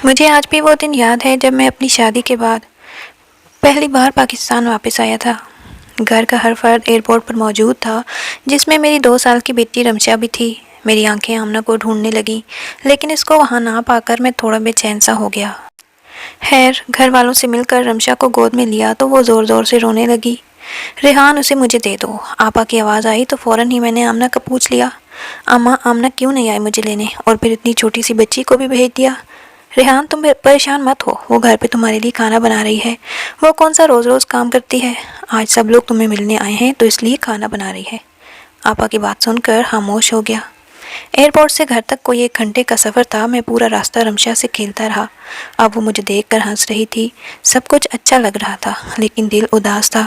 مجھے آج بھی وہ دن یاد ہے جب میں اپنی شادی کے بعد پہلی بار پاکستان واپس آیا تھا۔ گھر کا ہر فرد ایئرپورٹ پر موجود تھا، جس میں میری 2 سال کی بیٹی رمشا بھی تھی۔ میری آنکھیں آمنہ کو ڈھونڈنے لگیں، لیکن اس کو وہاں نہ پا کر میں تھوڑا بے چین سا ہو گیا۔ خیر، گھر والوں سے مل کر رمشا کو گود میں لیا تو وہ زور زور سے رونے لگی۔ ریحان، اسے مجھے دے دو۔ آپا کی آواز آئی تو فوراً ہی میں نے آمنہ کا پوچھ لیا، اماں، آمنہ کیوں نہیں آئی مجھے لینے، اور پھر اتنی چھوٹی سی بچی کو بھی بھیج دیا؟ ریحان، تم پریشان مت ہو، وہ گھر پہ تمہارے لیے کھانا بنا رہی ہے۔ وہ کون سا روز روز کام کرتی ہے؟ آج سب لوگ تمہیں ملنے آئے ہیں تو اس لیے کھانا بنا رہی ہے۔ آپا کی بات سن کر خاموش ہو گیا۔ ایئرپورٹ سے گھر تک کوئی 1 گھنٹے کا سفر تھا۔ میں پورا راستہ رمشا سے کھیلتا رہا۔ اب وہ مجھے دیکھ کر ہنس رہی تھی۔ سب کچھ اچھا لگ رہا تھا، لیکن دل اداس تھا۔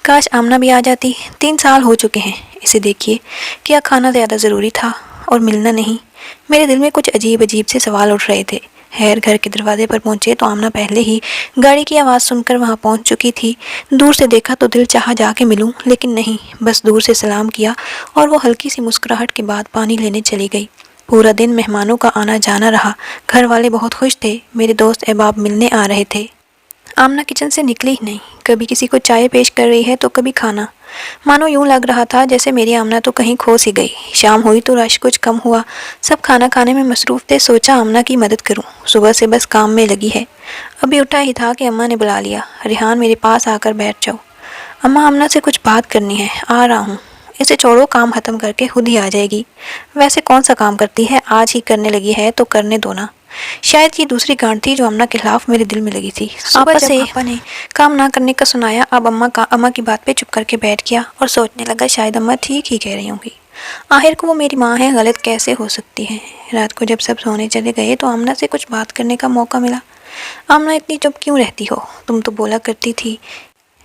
کاش آمنہ بھی آ جاتی۔ 3 سال ہو چکے ہیں اسے دیکھیے۔ کیا کھانا زیادہ ضروری تھا اور ملنا نہیں؟ میرے دل میں کچھ عجیب عجیب سے سوال اٹھ رہے تھے۔ خیر، گھر کے دروازے پر پہنچے تو آمنہ پہلے ہی گاڑی کی آواز سن کر وہاں پہنچ چکی تھی۔ دور سے دیکھا تو دل چاہا جا کے ملوں، لیکن نہیں، بس دور سے سلام کیا اور وہ ہلکی سی مسکراہٹ کے بعد پانی لینے چلی گئی۔ پورا دن مہمانوں کا آنا جانا رہا۔ گھر والے بہت خوش تھے۔ میرے دوست احباب ملنے آ رہے تھے۔ آمنہ کچن سے نکلی ہی نہیں۔ کبھی کسی کو چائے پیش کر رہی ہے تو کبھی کھانا۔ مانو یوں لگ رہا تھا جیسے میری آمنہ تو کہیں کھو سی گئی۔ شام ہوئی تو رش کچھ کم ہوا۔ سب کھانا کھانے میں مصروف تھے۔ سوچا آمنہ کی مدد کروں، صبح سے بس کام میں لگی ہے۔ ابھی اٹھا ہی تھا کہ اماں نے بلا لیا، ریحان میرے پاس آ کر بیٹھ جاؤ۔ اماں، آمنہ سے کچھ بات کرنی ہے۔ آ رہا ہوں۔ اسے چھوڑو، کام ختم کر کے خود ہی آ جائے گی۔ ویسے کون سا کام کرتی ہے، آج ہی کرنے لگی ہے تو کرنے دو نا۔ شاید یہ دوسری گانٹھ تھی جو امنہ کے خلاف میرے دل میں لگی تھی۔ آپا سے آپا نے کام نہ کرنے کا سنایا، اب اماں کی بات پہ چپ کر کے بیٹھ گیا اور سوچنے لگا شاید اماں ٹھیک ہی کہہ رہی ہوں گی۔ آخر کو وہ میری ماں ہے، غلط کیسے ہو سکتی ہے؟ رات کو جب سب سونے چلے گئے تو آمنہ سے کچھ بات کرنے کا موقع ملا۔ آمنہ، اتنی چپ کیوں رہتی ہو؟ تم تو بولا کرتی تھی،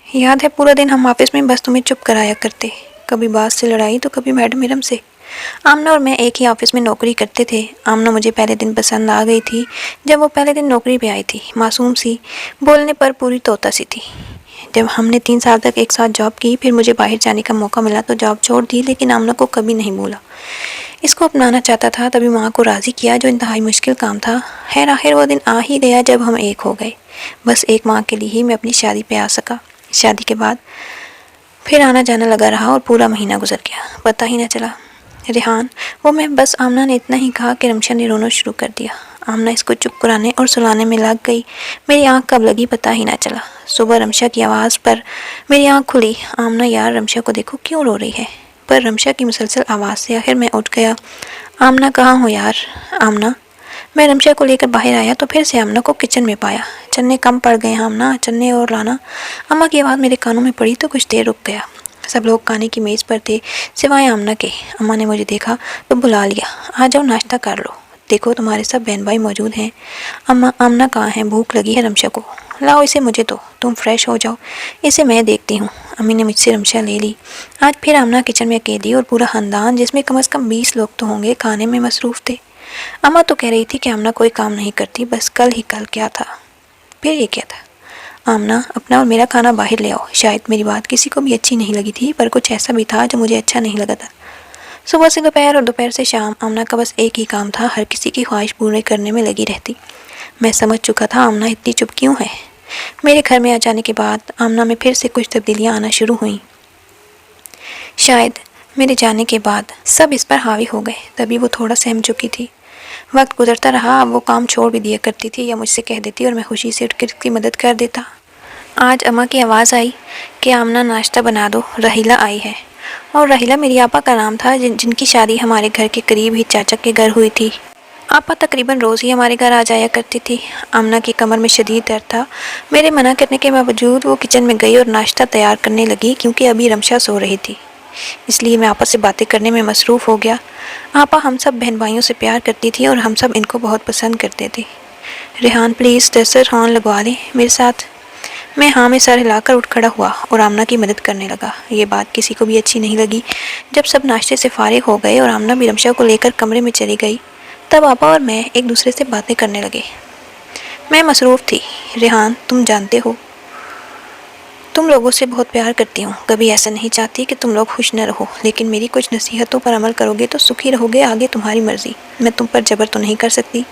یاد ہے پورا دن ہم آفس میں بس تمہیں چپ کرایا کرتے، کبھی باس سے لڑائی تو کبھی میڈم میرم سے۔ آمنہ اور میں ایک ہی آفس میں نوکری کرتے تھے۔ آمنہ مجھے پہلے دن پسند آ گئی تھی جب وہ پہلے دن نوکری پہ آئی تھی۔ معصوم سی، بولنے پر پوری طوطا سی تھی۔ جب ہم نے 3 سال تک ایک ساتھ جاب کی، پھر مجھے باہر جانے کا موقع ملا تو جاب چھوڑ دی، لیکن آمنہ کو کبھی نہیں بولا۔ اس کو اپنانا چاہتا تھا، تبھی ماں کو راضی کیا، جو انتہائی مشکل کام تھا۔ خیر، آخر وہ دن آ ہی گیا جب ہم ایک ہو گئے۔ بس ایک ماں کے لیے ہی میں اپنی شادی پہ آ سکا۔ شادی کے بعد پھر آنا جانا لگا رہا اور پورا مہینہ گزر گیا، پتہ ہی نہ چلا۔ ریحان، وہ میں بس آمنہ نے اتنا ہی کہا کہ رمشا نے رونا شروع کر دیا۔ آمنہ اس کو چپ کرانے اور سلانے میں لگ گئی۔ میری آنکھ کب لگی پتہ ہی نہ چلا۔ صبح رمشا کی آواز پر میری آنکھ کھلی۔ آمنہ یار، رمشا کو دیکھو کیوں رو رہی ہے؟ پر رمشا کی مسلسل آواز سے آخر میں اٹھ گیا۔ آمنہ، کہاں ہو یار؟ آمنہ۔ میں رمشا کو لے کر باہر آیا تو پھر سے آمنہ کو کچن میں پایا۔ چنے کم پڑ گئے ہیں آمنہ، چنے اور لانا۔ اماں کی آواز میرے کانوں میں پڑی تو کچھ دیر رک گیا۔ سب لوگ کھانے کی میز پر تھے سوائے آمنہ کے۔ اماں نے مجھے دیکھا تو بلا لیا، آ جاؤ ناشتہ کر لو، دیکھو تمہارے سب بہن بھائی موجود ہیں۔ آمنہ کہاں ہے؟ بھوک لگی ہے رمشا کو۔ لاؤ اسے مجھے دو، تم فریش ہو جاؤ، اسے میں دیکھتی ہوں۔ امی نے مجھ سے رمشا لے لی۔ آج پھر آمنہ کچن میں اکیلی اور پورا خاندان، جس میں کم از کم 20 لوگ تو ہوں گے، کھانے میں مصروف تھے۔ اماں تو کہہ رہی تھی کہ آمنہ کوئی کام نہیں کرتی، بس کل ہی کل کیا تھا؟ پھر یہ کیا تھا؟ آمنہ، اپنا اور میرا کھانا باہر لے آؤ۔ شاید میری بات کسی کو بھی اچھی نہیں لگی تھی، پر کچھ ایسا بھی تھا جو مجھے اچھا نہیں لگا تھا۔ صبح سے دوپہر اور دوپہر سے شام آمنہ کا بس ایک ہی کام تھا، ہر کسی کی خواہش پورے کرنے میں لگی رہتی۔ میں سمجھ چکا تھا آمنہ اتنی چپ کیوں ہے۔ میرے گھر میں آ جانے کے بعد آمنہ میں پھر سے کچھ تبدیلیاں آنا شروع ہوئیں۔ شاید میرے جانے کے بعد سب اس پر حاوی ہو گئے، تبھی وہ تھوڑا سہم چکی تھی۔ وقت گزرتا رہا، اب وہ کام چھوڑ بھی دیا کرتی تھی یا مجھ سے کہہ دیتی اور میں خوشی سے اٹھ کر اس کی مدد کر دیتا۔ آج اماں کی آواز آئی کہ آمنہ ناشتہ بنا دو، رحیلہ آئی ہے۔ اور رحیلہ میری آپا کا نام تھا، جن کی شادی ہمارے گھر کے قریب ہی چاچا کے گھر ہوئی تھی۔ آپا تقریباً روز ہی ہمارے گھر آ جایا کرتی تھی۔ آمنہ کی کمر میں شدید درد تھا۔ میرے منع کرنے کے باوجود وہ کچن میں گئی اور ناشتہ تیار کرنے لگی، کیونکہ ابھی رمشا سو رہی تھی، اس لیے میں آپا سے باتیں کرنے میں مصروف ہو گیا۔ آپا ہم سب بہن بھائیوں سے پیار کرتی تھی اور ہم سب ان کو بہت پسند کرتے تھے۔ ریحان پلیز دسترخوان لگوا دیں میرے ساتھ۔ میں ہاں میں سر ہلا کر اٹھ کھڑا ہوا اور آمنہ کی مدد کرنے لگا۔ یہ بات کسی کو بھی اچھی نہیں لگی۔ جب سب ناشتے سے فارغ ہو گئے اور آمنہ بھی رمشا کو لے کر کمرے میں چلی گئی، تب آپا اور میں ایک دوسرے سے باتیں کرنے لگے۔ میں مصروف تھی۔ ریحان، تم جانتے ہو تم لوگوں سے بہت پیار کرتی ہوں، کبھی ایسا نہیں چاہتی کہ تم لوگ خوش نہ رہو، لیکن میری کچھ نصیحتوں پر عمل کرو گے تو سکھی رہو گے، آگے تمہاری مرضی، میں تم پر جبر تو نہیں کر سکتی۔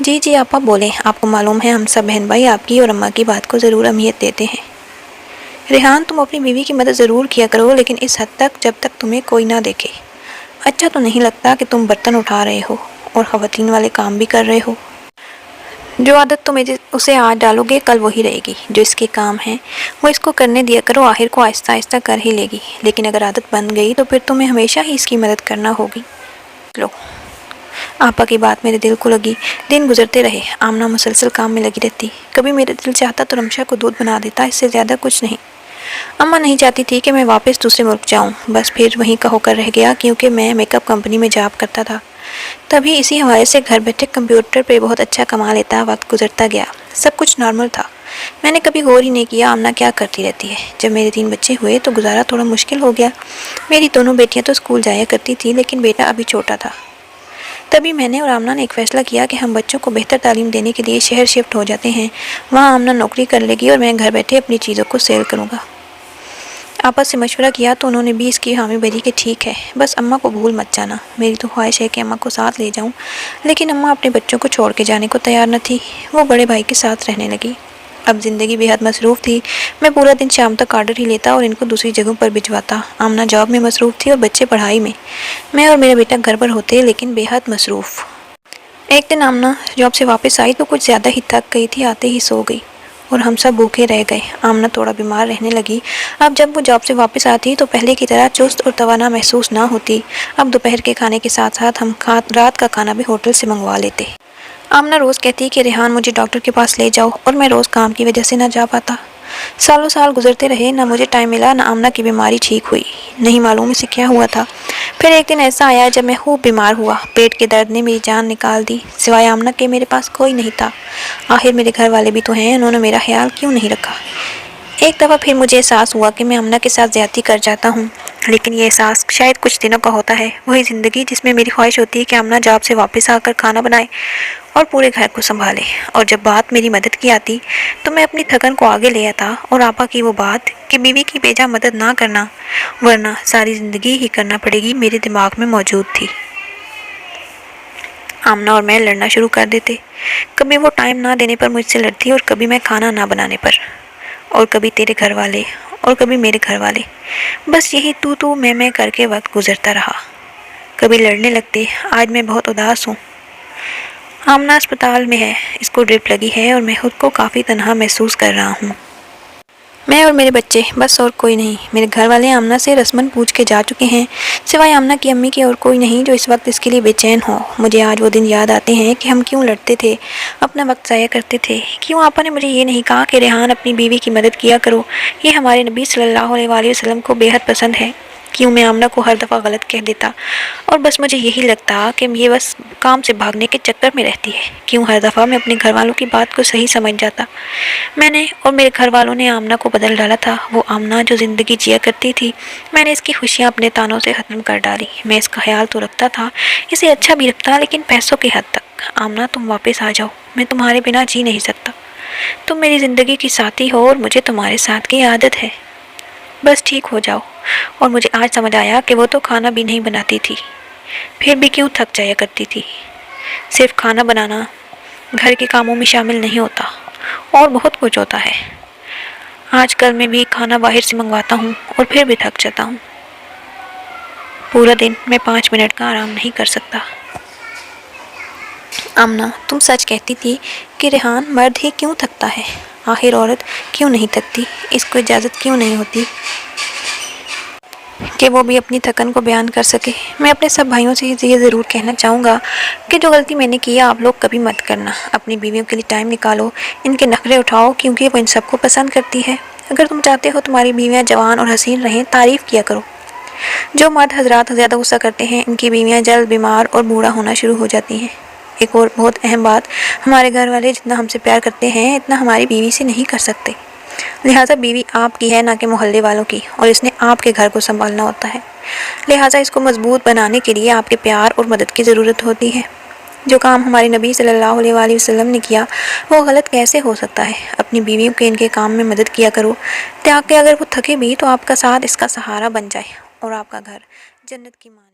جی جی آپا بولیں، آپ کو معلوم ہے ہم سب بہن بھائی آپ کی اور اماں کی بات کو ضرور اہمیت دیتے ہیں۔ ریحان تم اپنی بیوی کی مدد ضرور کیا کرو، لیکن اس حد تک جب تک تمہیں کوئی نہ دیکھے۔ اچھا تو نہیں لگتا کہ تم برتن اٹھا رہے ہو اور خواتین والے کام بھی کر رہے ہو۔ جو عادت تم اسے آج ڈالو گے کل وہی رہے گی۔ جو اس کے کام ہیں وہ اس کو کرنے دیا کرو، آخر کو آہستہ آہستہ کر ہی لے گی، لیکن اگر عادت بن گئی تو پھر تمہیں ہمیشہ ہی اس کی مدد کرنا ہوگی۔ لو، آپا کی بات میرے دل کو لگی۔ دن گزرتے رہے، آمنہ مسلسل کام میں لگی رہتی۔ کبھی میرا دل چاہتا تو رمشا کو دودھ بنا دیتا، اس سے زیادہ کچھ نہیں۔ اماں نہیں چاہتی تھی کہ میں واپس دوسرے ملک جاؤں، بس پھر وہیں کا ہو کر رہ گیا کیونکہ میں میک اپ کمپنی میں جاب کرتا تھا۔ تبھی اسی حوالے سے گھر بیٹھے کمپیوٹر پہ بہت اچھا کما لیتا۔ وقت گزرتا گیا، سب کچھ نارمل تھا۔ میں نے کبھی غور ہی نہیں کیا آمنہ کیا کرتی رہتی ہے۔ جب میرے 3 بچے ہوئے تو گزارا تھوڑا مشکل ہو گیا۔ میری دونوں بیٹیاں تو اسکول جایا کرتی تھی، لیکن بیٹا ابھی چھوٹا تھا۔ تبھی میں نے اور آمنہ نے ایک فیصلہ کیا کہ ہم بچوں کو بہتر تعلیم دینے کے لیے شہر شفٹ ہو جاتے ہیں۔ وہاں آمنہ نوکری کر لے گی اور میں گھر بیٹھے اپنی چیزوں کو سیل کروں گا۔ آپس سے مشورہ کیا تو انہوں نے بھی اس کی حامی بھری کہ ٹھیک ہے، بس اماں کو بھول مت جانا۔ میری تو خواہش ہے کہ اماں کو ساتھ لے جاؤں، لیکن اماں اپنے بچوں کو چھوڑ کے جانے کو تیار نہ تھی۔ وہ بڑے بھائی کے ساتھ رہنے لگی۔ اب زندگی بے حد مصروف تھی۔ میں پورا دن شام تک آرڈر ہی لیتا اور ان کو دوسری جگہوں پر بھجواتا۔ آمنہ جاب میں مصروف تھی اور بچے پڑھائی میں۔ میں اور میرا بیٹا گھر پر ہوتے، لیکن بے حد مصروف۔ ایک دن آمنہ جاب سے واپس آئی تو کچھ زیادہ ہی تھک گئی تھی، آتے ہی سو گئی اور ہم سب بھوکے رہ گئے۔ آمنہ تھوڑا بیمار رہنے لگی۔ اب جب وہ جاب سے واپس آتی تو پہلے کی طرح چست اور توانا محسوس نہ ہوتی۔ اب دوپہر کے کھانے کے ساتھ ساتھ ہم رات کا کھانا بھی ہوٹل سے منگوا لیتے۔ آمنہ روز کہتی کہ ریحان مجھے ڈاکٹر کے پاس لے جاؤ، اور میں روز کام کی وجہ سے نہ جا پاتا۔ سالوں سال گزرتے رہے، نہ مجھے ٹائم ملا، نہ آمنہ کی بیماری ٹھیک ہوئی۔ نہیں معلوم اسے کیا ہوا تھا۔ پھر ایک دن ایسا آیا جب میں خوب بیمار ہوا۔ پیٹ کے درد نے میری جان نکال دی۔ سوائے آمنہ کے میرے پاس کوئی نہیں تھا۔ آخر میرے گھر والے بھی تو ہیں، انہوں نے میرا خیال کیوں نہیں رکھا؟ ایک دفعہ پھر مجھے احساس ہوا کہ میں آمنہ کے ساتھ زیادتی کر جاتا ہوں، لیکن یہ احساس شاید کچھ دنوں کا ہوتا ہے۔ وہی زندگی جس میں میری خواہش ہوتی ہے کہ آمنہ جاب سے واپس آ کر کھانا بنائے اور پورے گھر کو سنبھالے، اور جب بات میری مدد کی آتی تو میں اپنی تھکن کو آگے لے آتا، اور آپا کی وہ بات کہ بیوی کی بیجا مدد نہ کرنا ورنہ ساری زندگی ہی کرنا پڑے گی میرے دماغ میں موجود تھی۔ آمنہ اور میں لڑنا شروع کر دیتے۔ کبھی وہ ٹائم نہ دینے پر مجھ سے لڑتی اور کبھی میں کھانا نہ بنانے پر، اور کبھی تیرے گھر والے اور کبھی میرے گھر والے۔ بس یہی تو میں کر کے وقت گزرتا رہا۔ کبھی لڑنے لگتے۔ آج میں بہت اداس ہوں۔ آمنہ اسپتال میں ہے، اس کو ڈرپ لگی ہے اور میں خود کو کافی تنہا محسوس کر رہا ہوں۔ میں اور میرے بچے، بس اور کوئی نہیں۔ میرے گھر والے آمنہ سے رسماً پوچھ کے جا چکے ہیں، سوائے آمنہ کی امی کے اور کوئی نہیں جو اس وقت اس کے لیے بے چین ہو۔ مجھے آج وہ دن یاد آتے ہیں کہ ہم کیوں لڑتے تھے، اپنا وقت ضائع کرتے تھے۔ کیوں آپا نے مجھے یہ نہیں کہا کہ ریحان اپنی بیوی کی مدد کیا کرو، یہ ہمارے نبی صلی اللہ علیہ وآلہ وسلم کو بے حد پسند ہے۔ کیوں میں آمنہ کو ہر دفعہ غلط کہہ دیتا اور بس مجھے یہی لگتا کہ یہ بس کام سے بھاگنے کے چکر میں رہتی ہے۔ کیوں ہر دفعہ میں اپنے گھر والوں کی بات کو صحیح سمجھ جاتا۔ میں نے اور میرے گھر والوں نے آمنہ کو بدل ڈالا تھا۔ وہ آمنہ جو زندگی جیا کرتی تھی، میں نے اس کی خوشیاں اپنے تانوں سے ختم کر ڈالی۔ میں اس کا خیال تو رکھتا تھا، اسے اچھا بھی رکھتا، لیکن پیسوں کی حد تک۔ آمنہ تم واپس آ جاؤ، میں تمہارے بنا جی نہیں سکتا۔ تم میری زندگی کی ساتھی ہو اور مجھے تمہارے ساتھ کی عادت ہے۔ بس ٹھیک ہو جاؤ۔ اور مجھے آج سمجھ آیا کہ وہ تو کھانا بھی نہیں بناتی تھی، پھر بھی کیوں تھک جایا کرتی تھی۔ صرف کھانا بنانا گھر کے کاموں میں شامل نہیں ہوتا، اور بہت کچھ ہوتا ہے۔ آج کل میں بھی کھانا باہر سے منگواتا ہوں اور پھر بھی تھک جاتا ہوں۔ پورا دن میں 5 منٹ کا آرام نہیں کر سکتا۔ آمنہ تم سچ کہتی تھی کہ ریحان مرد ہی کیوں تھکتا ہے؟ آخر عورت کیوں نہیں تھکتی؟ اس کو اجازت کیوں نہیں ہوتی کہ وہ بھی اپنی تھکن کو بیان کر سکے؟ میں اپنے سب بھائیوں سے یہ ضرور کہنا چاہوں گا کہ جو غلطی میں نے کی آپ لوگ کبھی مت کرنا۔ اپنی بیویوں کے لیے ٹائم نکالو، ان کے نخرے اٹھاؤ، کیونکہ وہ ان سب کو پسند کرتی ہے۔ اگر تم چاہتے ہو تمہاری بیویاں جوان اور حسین رہیں، تعریف کیا کرو۔ جو مرد حضرات زیادہ غصہ کرتے ہیں، ان کی بیویاں جلد بیمار اور بوڑھا ہونا شروع ہو جاتی ہیں۔ ایک اور بہت اہم بات، ہمارے گھر والے جتنا ہم سے پیار کرتے ہیں اتنا ہماری بیوی سے نہیں کر سکتے۔ لہٰذا بیوی آپ کی ہے، نہ کہ محلے والوں کی، اور اس نے آپ کے گھر کو سنبھالنا ہوتا ہے۔ لہٰذا اس کو مضبوط بنانے کے لیے آپ کے پیار اور مدد کی ضرورت ہوتی ہے۔ جو کام ہمارے نبی صلی اللہ علیہ وآلہ وسلم نے کیا وہ غلط کیسے ہو سکتا ہے؟ اپنی بیویوں کے ان کے کام میں مدد کیا کرو، تاکہ اگر وہ تھکے بھی تو آپ کا ساتھ اس کا سہارا بن جائے اور آپ کا گھر جنت کی ماں